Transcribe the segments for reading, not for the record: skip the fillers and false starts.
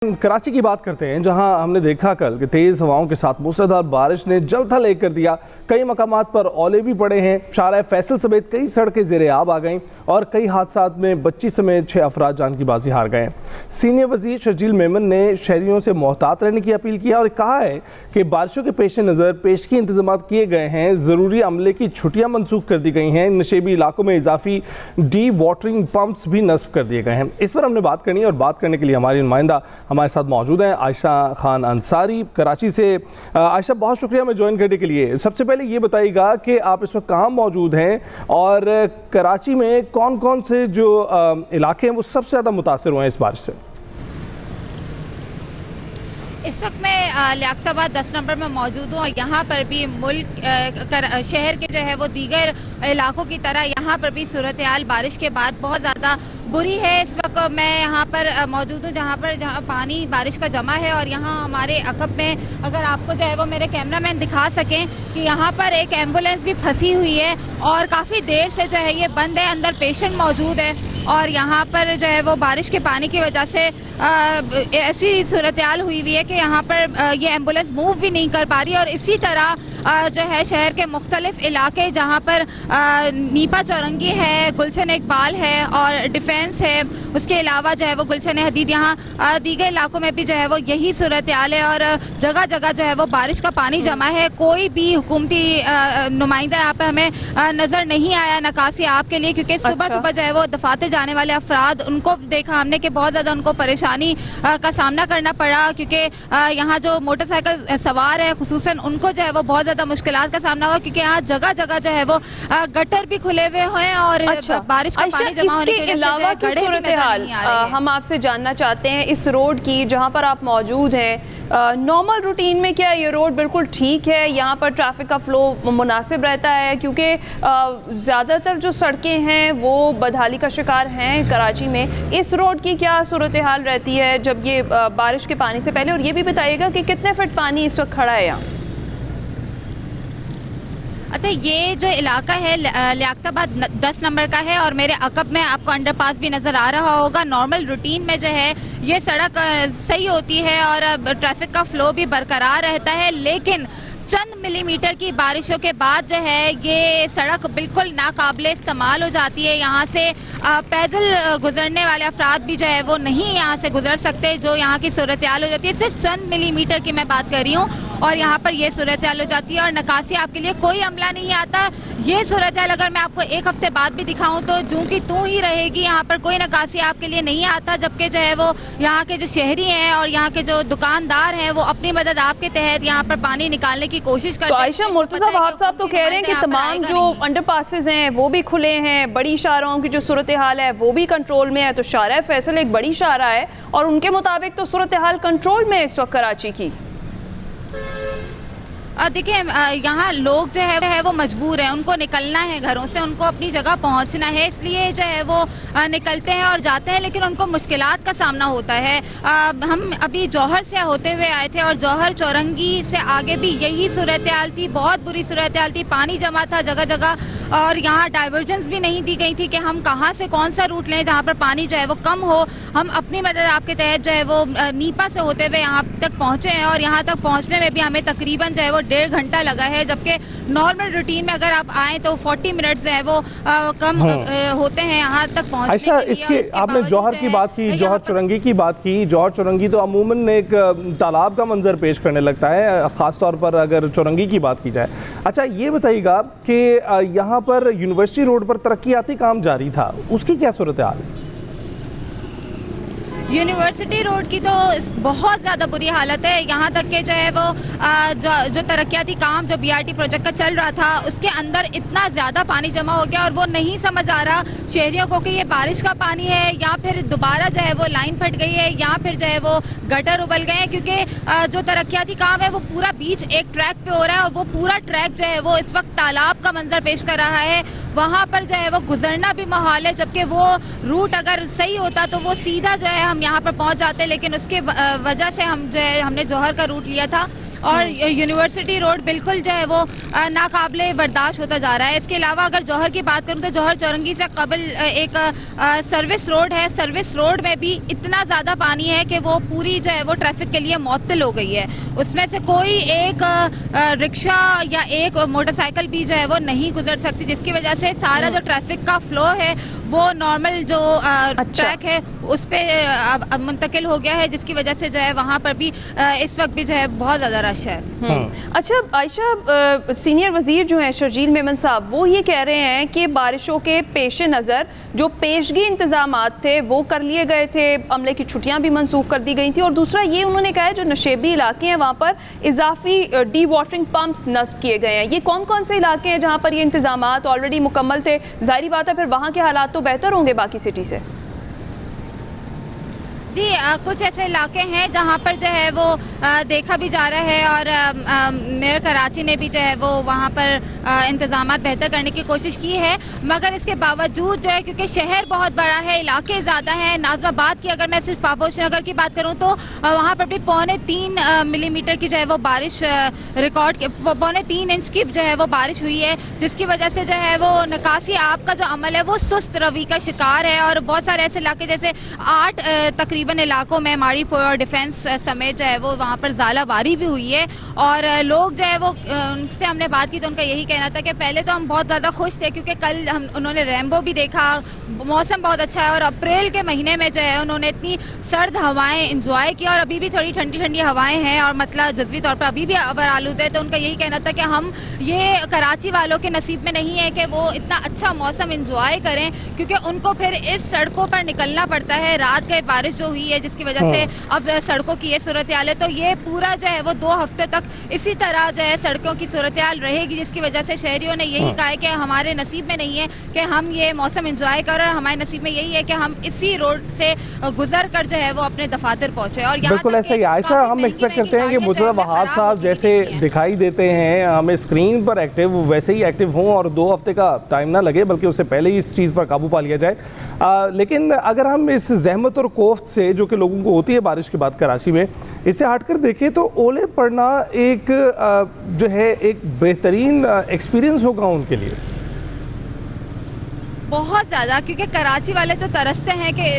कराची की बात करते हैं, जहां हमने देखा कल कि तेज़ हवाओं के साथ मूसलाधार बारिश ने जलथल एक कर दिया। कई मकामात पर ओले भी पड़े हैं। शाहराह फैसल समेत कई सड़कें ज़ेरे आब आ गईं और कई हादसात में बच्ची समेत 6 अफराद जान की बाजी हार गए। सीनियर वज़ीर शर्जील मेमन ने शहरियों से मोहतात रहने की अपील की है और कहा है कि बारिशों के पेश नज़र पेशगी इंतजाम किए गए हैं। ज़रूरी अमले की छुट्टियाँ मनसूख कर दी गई हैं। नशेबी इलाकों में इजाफी डी वाटरिंग पम्प्स भी नस्ब कर दिए गए हैं। इस पर हमने बात करनी है और बात करने के लिए हमारी नुमाइंदा हमारे साथ मौजूद हैं, आयशा खान अंसारी कराची से। आयशा, बहुत शुक्रिया हमें ज्वाइन करने के लिए। सबसे पहले ये बताइएगा कि आप इस वक्त कहाँ मौजूद हैं और कराची में कौन कौन से जो इलाके हैं वो सबसे ज़्यादा मुतासिर हुए हैं इस बारिश से? इस वक्त मैं लियाकताबाद 10 नंबर में मौजूद हूँ और यहाँ पर भी शहर के जो है वो दीगर इलाकों की तरह यहाँ पर भी सूरत हाल बारिश के बाद बहुत ज़्यादा बुरी है। इस वक्त मैं यहाँ पर मौजूद हूँ जहाँ पानी बारिश का जमा है और यहाँ हमारे अकब में अगर आपको जो है वो मेरे कैमरामैन दिखा सकें कि यहाँ पर एक एम्बुलेंस भी फंसी हुई है और काफ़ी देर से जो है ये बंद है, अंदर पेशेंट मौजूद है और यहाँ पर जो है वो बारिश के पानी की वजह से ऐसी सूरत हाल हुई है कि यहाँ पर ये एम्बुलेंस मूव भी नहीं कर पा रही और इसी तरह जो है शहर के मुख्तलिफ इलाके जहाँ पर नीपा चौरंगी है, गुलशन इकबाल है और डिफेंस है, उसके अलावा जो है वो गुलशन हदीद, यहाँ दीगर इलाकों में भी जो है वो यही सूरत हाल है और जगह जगह जो है वो बारिश का पानी जमा है। कोई भी हुकूमती नुमाइंदा यहाँ पर हमें नजर नहीं आया नकासी आपके लिए, क्योंकि सुबह सुबह जो है वो दफाते जाने वाले अफराद उनको देखा हमने कि बहुत ज्यादा उनको परेशानी का सामना करना पड़ा, क्योंकि यहाँ जो मोटरसाइकिल सवार है खुसूसन उनको जो है वो बहुत ज्यादा मुश्किलात का सामना हुआ, क्योंकि यहाँ जगह जगह जो है वो गटर भी खुले हुए हैं और बारिश का पानी जमा होने के अलावा की सूरत हाल हम आपसे जानना चाहते हैं इस रोड की जहाँ पर आप मौजूद हैं। नॉर्मल रूटीन में क्या ये रोड बिल्कुल ठीक है, यहाँ पर ट्रैफिक का फ्लो मुनासिब रहता है? क्योंकि ज़्यादातर जो सड़कें हैं वो बदहाली का शिकार हैं कराची में। इस रोड की क्या सूरत हाल रहती है जब ये बारिश के पानी से पहले? और ये भी बताइएगा कि कितने फीट पानी इस वक्त खड़ा है यहाँ? अच्छा, ये जो इलाका है लियाकताबाद 10 नंबर का है और मेरे अकब में आपको अंडरपास भी नजर आ रहा होगा। नॉर्मल रूटीन में जो है ये सड़क सही होती है और ट्रैफिक का फ्लो भी बरकरार रहता है, लेकिन चंद मिलीमीटर की बारिशों के बाद जो है ये सड़क बिल्कुल नाकाबिले इस्तेमाल हो जाती है। यहाँ से पैदल गुजरने वाले अफराद भी जो है वो नहीं यहाँ से गुजर सकते, जो यहाँ की सूरत हाल हो जाती है। सिर्फ चंद मिलीमीटर की मैं बात कर रही हूँ और यहाँ पर ये सूरत हाल हो जाती है और नकासी आपके लिए कोई अमला नहीं आता। ये सूरत हाल अगर मैं आपको एक हफ्ते बाद भी दिखाऊं तो जूं की तू ही रहेगी, यहाँ पर कोई नकासी आपके लिए नहीं आता, जबकि जो है वो यहाँ के जो शहरी हैं और यहाँ के जो दुकानदार हैं वो अपनी मदद आपके तहत यहाँ पर पानी निकालने की कोशिश करते हैं। तो आयशा, मुर्तजा वहाब साहब तो कह रहे हैं कि तमाम जो अंडरपासेस हैं वो भी खुले हैं, बड़ी शाहराहों की जो सूरत हाल है वो भी कंट्रोल में है। तो शाहराह फैसल एक बड़ी शाहराह है और उनके मुताबिक तो सूरत हाल कंट्रोल में है इस वक्त कराची की। देखिए, यहाँ लोग जो है वो मजबूर हैं, उनको निकलना है घरों से, उनको अपनी जगह पहुँचना है, इसलिए जो है वो निकलते हैं और जाते हैं, लेकिन उनको मुश्किलात का सामना होता है। हम अभी जौहर से होते हुए आए थे और जौहर चौरंगी से आगे भी यही सूरत हाल थी, बहुत बुरी सूरत हाल थी, पानी जमा था जगह जगह और यहाँ डाइवर्जेंस भी नहीं दी गई थी कि हम कहाँ से कौन सा रूट लें जहाँ पर पानी जो है वो कम हो। हम अपनी मदद आपके तहत जो है वो नीपा से होते हुए यहाँ तक पहुँचे हैं और यहाँ तक पहुँचने में भी हमें तकरीबन जो है वो 1.5 घंटा लगा है, जबकि नॉर्मल रूटीन में अगर आप आए तो 40 मिनट जो है वो कम होते हैं यहाँ तक पहुँचने। अच्छा, इसके आपने जौहर की बात की, जौहर चौरंगी की बात की। जौहर चौरंगी तो अमूमन एक तालाब का मंजर पेश करने लगता है, ख़ास तौर पर अगर चौरंगी की बात की जाए। अच्छा, ये बताइएगा कि यहाँ पर यूनिवर्सिटी रोड पर तरक्याती काम जारी था, उसकी क्या सूरत हाल? यूनिवर्सिटी रोड की तो बहुत ज़्यादा बुरी हालत है। यहाँ तक के जो है वो जो तरक्याती काम जो BRT प्रोजेक्ट का चल रहा था उसके अंदर इतना ज़्यादा पानी जमा हो गया और वो नहीं समझ आ रहा शहरियों को कि ये बारिश का पानी है या फिर दोबारा जो है वो लाइन फट गई है या फिर जो है वो गटर उबल गए हैं, क्योंकि जो तरक्याती काम है वो पूरा बीच एक ट्रैक पे हो रहा है और वो पूरा ट्रैक जो है वो इस वक्त तालाब का मंजर पेश कर रहा है। वहाँ पर जो है वो गुजरना भी मुहाल है, जबकि वो रूट अगर सही होता तो वो सीधा जो है हम यहाँ पर पहुँच जाते, लेकिन उसके वजह से हम जो है हमने जौहर का रूट लिया था اور یونیورسٹی روڈ بالکل جو ہے وہ ناقابل برداشت ہوتا جا رہا ہے. اس کے علاوہ اگر جوہر کی بات کروں تو جوہر چورنگی سے قبل ایک سروس روڈ ہے. سروس روڈ میں بھی اتنا زیادہ پانی ہے کہ وہ پوری جو ہے وہ ٹریفک کے لیے معطل ہو گئی ہے. اس میں سے کوئی ایک رکشہ یا ایک موٹر سائیکل بھی جو ہے وہ نہیں گزر سکتی, جس کی وجہ سے سارا جو ٹریفک کا فلو ہے وہ نارمل جو ٹریک ہے اس پہ منتقل ہو گیا ہے, جس کی وجہ سے جو ہے وہاں پر بھی اس وقت بھی جو ہے بہت زیادہ رش ہے. اچھا عائشہ, سینئر وزیر جو ہیں شرجیل میمن صاحب, وہ یہ کہہ رہے ہیں کہ بارشوں کے پیش نظر جو پیشگی انتظامات تھے وہ کر لیے گئے تھے, عملے کی چھٹیاں بھی منسوخ کر دی گئی تھیں, اور دوسرا یہ انہوں نے کہا ہے جو نشیبی علاقے ہیں وہاں پر اضافی ڈی واٹرنگ پمپس نصب کیے گئے ہیں. یہ کون کون سے علاقے ہیں جہاں پر یہ انتظامات آلریڈی مکمل تھے؟ ظاہری بات ہے پھر وہاں کے حالات تو بہتر ہوں گے باقی سٹی سے. جی, کچھ ایسے علاقے ہیں جہاں پر جو ہے وہ دیکھا بھی جا رہا ہے, اور میئر کراچی نے بھی جو ہے وہ وہاں پر انتظامات بہتر کرنے کی کوشش کی ہے, مگر اس کے باوجود جو ہے کیونکہ شہر بہت بڑا ہے, علاقے زیادہ ہیں. ناظم آباد کی اگر میں صرف پابوش نگر کی بات کروں تو وہاں پر بھی 3.25 ملی میٹر کی جو ہے وہ بارش ریکارڈ, 3.25 انچ کی جو ہے وہ بارش ہوئی ہے, جس کی وجہ سے جو ہے وہ نکاسی آب کا جو عمل ہے وہ سست روی کا شکار ہے. اور بہت سارے ایسے علاقے جیسے 8 تقریباً علاقوں میں ماڑی پور اور ڈیفینس سمیت جو ہے وہ وہاں پر ژالہ باری بھی ہوئی ہے. اور لوگ جو ہے وہ ان سے ہم نے بات کی تو ان کا یہی کہنا تھا کہ پہلے تو ہم بہت زیادہ خوش تھے کیونکہ کل انہوں نے ریمبو بھی دیکھا, موسم بہت اچھا ہے, اور اپریل کے مہینے میں جو ہے انہوں نے اتنی سرد ہوائیں انجوائے کی, اور ابھی بھی تھوڑی ٹھنڈی ٹھنڈی ہوائیں ہیں, اور مطلب جزوی طور پر ابھی بھی ابر آلود ہے. تو ان کا یہی کہنا تھا کہ ہم یہ کراچی والوں کے نصیب میں نہیں ہے کہ وہ اتنا اچھا موسم انجوائے کریں, کیونکہ ان کو پھر اس سڑکوں پر نکلنا پڑتا ہے. رات کے بارش جو ہوئی ہے جس کی وجہ سے اب سڑکوں کی یہ صورتحال ہے, تو یہ پورا جو ہے وہ 2 ہفتے تک اسی طرح جو ہے سڑکوں کی صورتحال رہے گی, جس کی وجہ سے شہریوں نے یہی کہا ہے کہ ہمارے نصیب میں نہیں ہے کہ ہم یہ موسم انجوائے کریں, اور ہمارے نصیب میں یہی ہے کہ ہم اسی روڈ سے گزر کر جو ہے وہ اپنے دفاتر پہنچے. اور بالکل ایسا ہی عائشہ, ہم ایکسپیکٹ کرتے ہیں کہ مرتضیٰ وہاب صاحب جیسے دکھائی دیتے ہیں ہمیں اسکرین پر ایکٹیو, ویسے ہی ایکٹیو ہوں, اور 2 ہفتے کا ٹائم نہ لگے بلکہ اس سے پہلے ہی اس چیز پر قابو پا لیا جائے. لیکن اگر ہم اس زحمت اور کوفت سے جو کہ لوگوں کو ہوتی ہے بارش کے بعد کراچی میں, اس سے ہٹ کر دیکھیں تو اولے پڑنا ایک جو ہے ایک بہترین ایکسپیرینس ہوگا ان کے لیے بہت زیادہ, کیونکہ کراچی والے تو ترستے ہیں کہ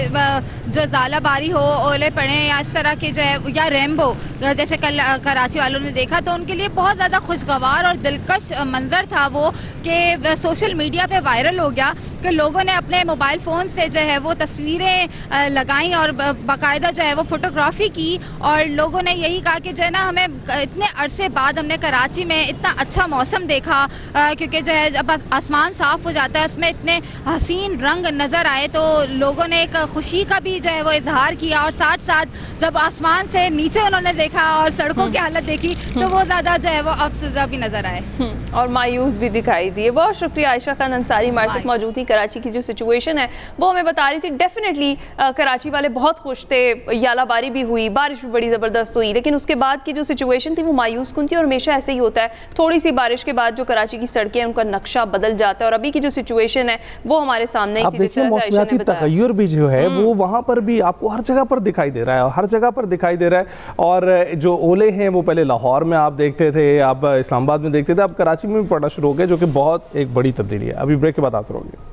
جو ژالہ باری ہو, اولے پڑیں, یا اس طرح کے جو ہے یا ریمبو جیسے کل کراچی والوں نے دیکھا, تو ان کے لیے بہت زیادہ خوشگوار اور دلکش منظر تھا وہ کہ سوشل میڈیا پہ وائرل ہو گیا کہ لوگوں نے اپنے موبائل فون سے جو ہے وہ تصویریں لگائیں اور باقاعدہ جو ہے وہ فوٹوگرافی کی, اور لوگوں نے یہی کہا کہ جو ہے نا ہمیں اتنے عرصے بعد ہم نے کراچی میں اتنا اچھا موسم دیکھا, کیونکہ جو ہے جب آسمان صاف ہو جاتا ہے اس میں اتنے حسین رنگ نظر آئے, تو لوگوں نے ایک خوشی کا بھی جو ہے وہ اظہار کیا, اور ساتھ ساتھ جب آسمان سے نیچے انہوں نے دیکھا اور سڑکوں کی حالت دیکھی تو وہ زیادہ جو ہے وہ افسردہ بھی نظر آئے اور مایوس بھی دکھائی دیے. بہت شکریہ عائشہ خان انصاری ہمارے ساتھ موجود تھی. کراچی کی جو سچویشن ہے وہ ہمیں بتا رہی تھی. ڈیفینیٹلی کراچی والے بہت خوش تھے, یالہ باری بھی ہوئی, بارش بھی بڑی زبردست ہوئی, لیکن اس کے بعد کی جو سچویشن تھی وہ مایوس کن تھی, اور ہمیشہ ایسے ہی ہوتا ہے, تھوڑی سی بارش کے بعد جو کراچی کی سڑکیں ان کا نقشہ بدل جاتا ہے, اور ابھی کی جو سچویشن ہے وہ ہمارے سامنے آپ دیکھیں موسمیاتی تغیر بھی جو ہے وہ وہاں پر بھی آپ کو ہر جگہ پر دکھائی دے رہا ہے, ہر جگہ پر دکھائی دے رہا ہے. اور جو اولے ہیں وہ پہلے لاہور میں آپ دیکھتے تھے, آپ اسلام آباد میں دیکھتے تھے, اب کراچی میں بھی پڑنا شروع ہو گئے, جو کہ بہت ایک بڑی تبدیلی ہے. ابھی بریک کے بعد حاضر ہوں گے.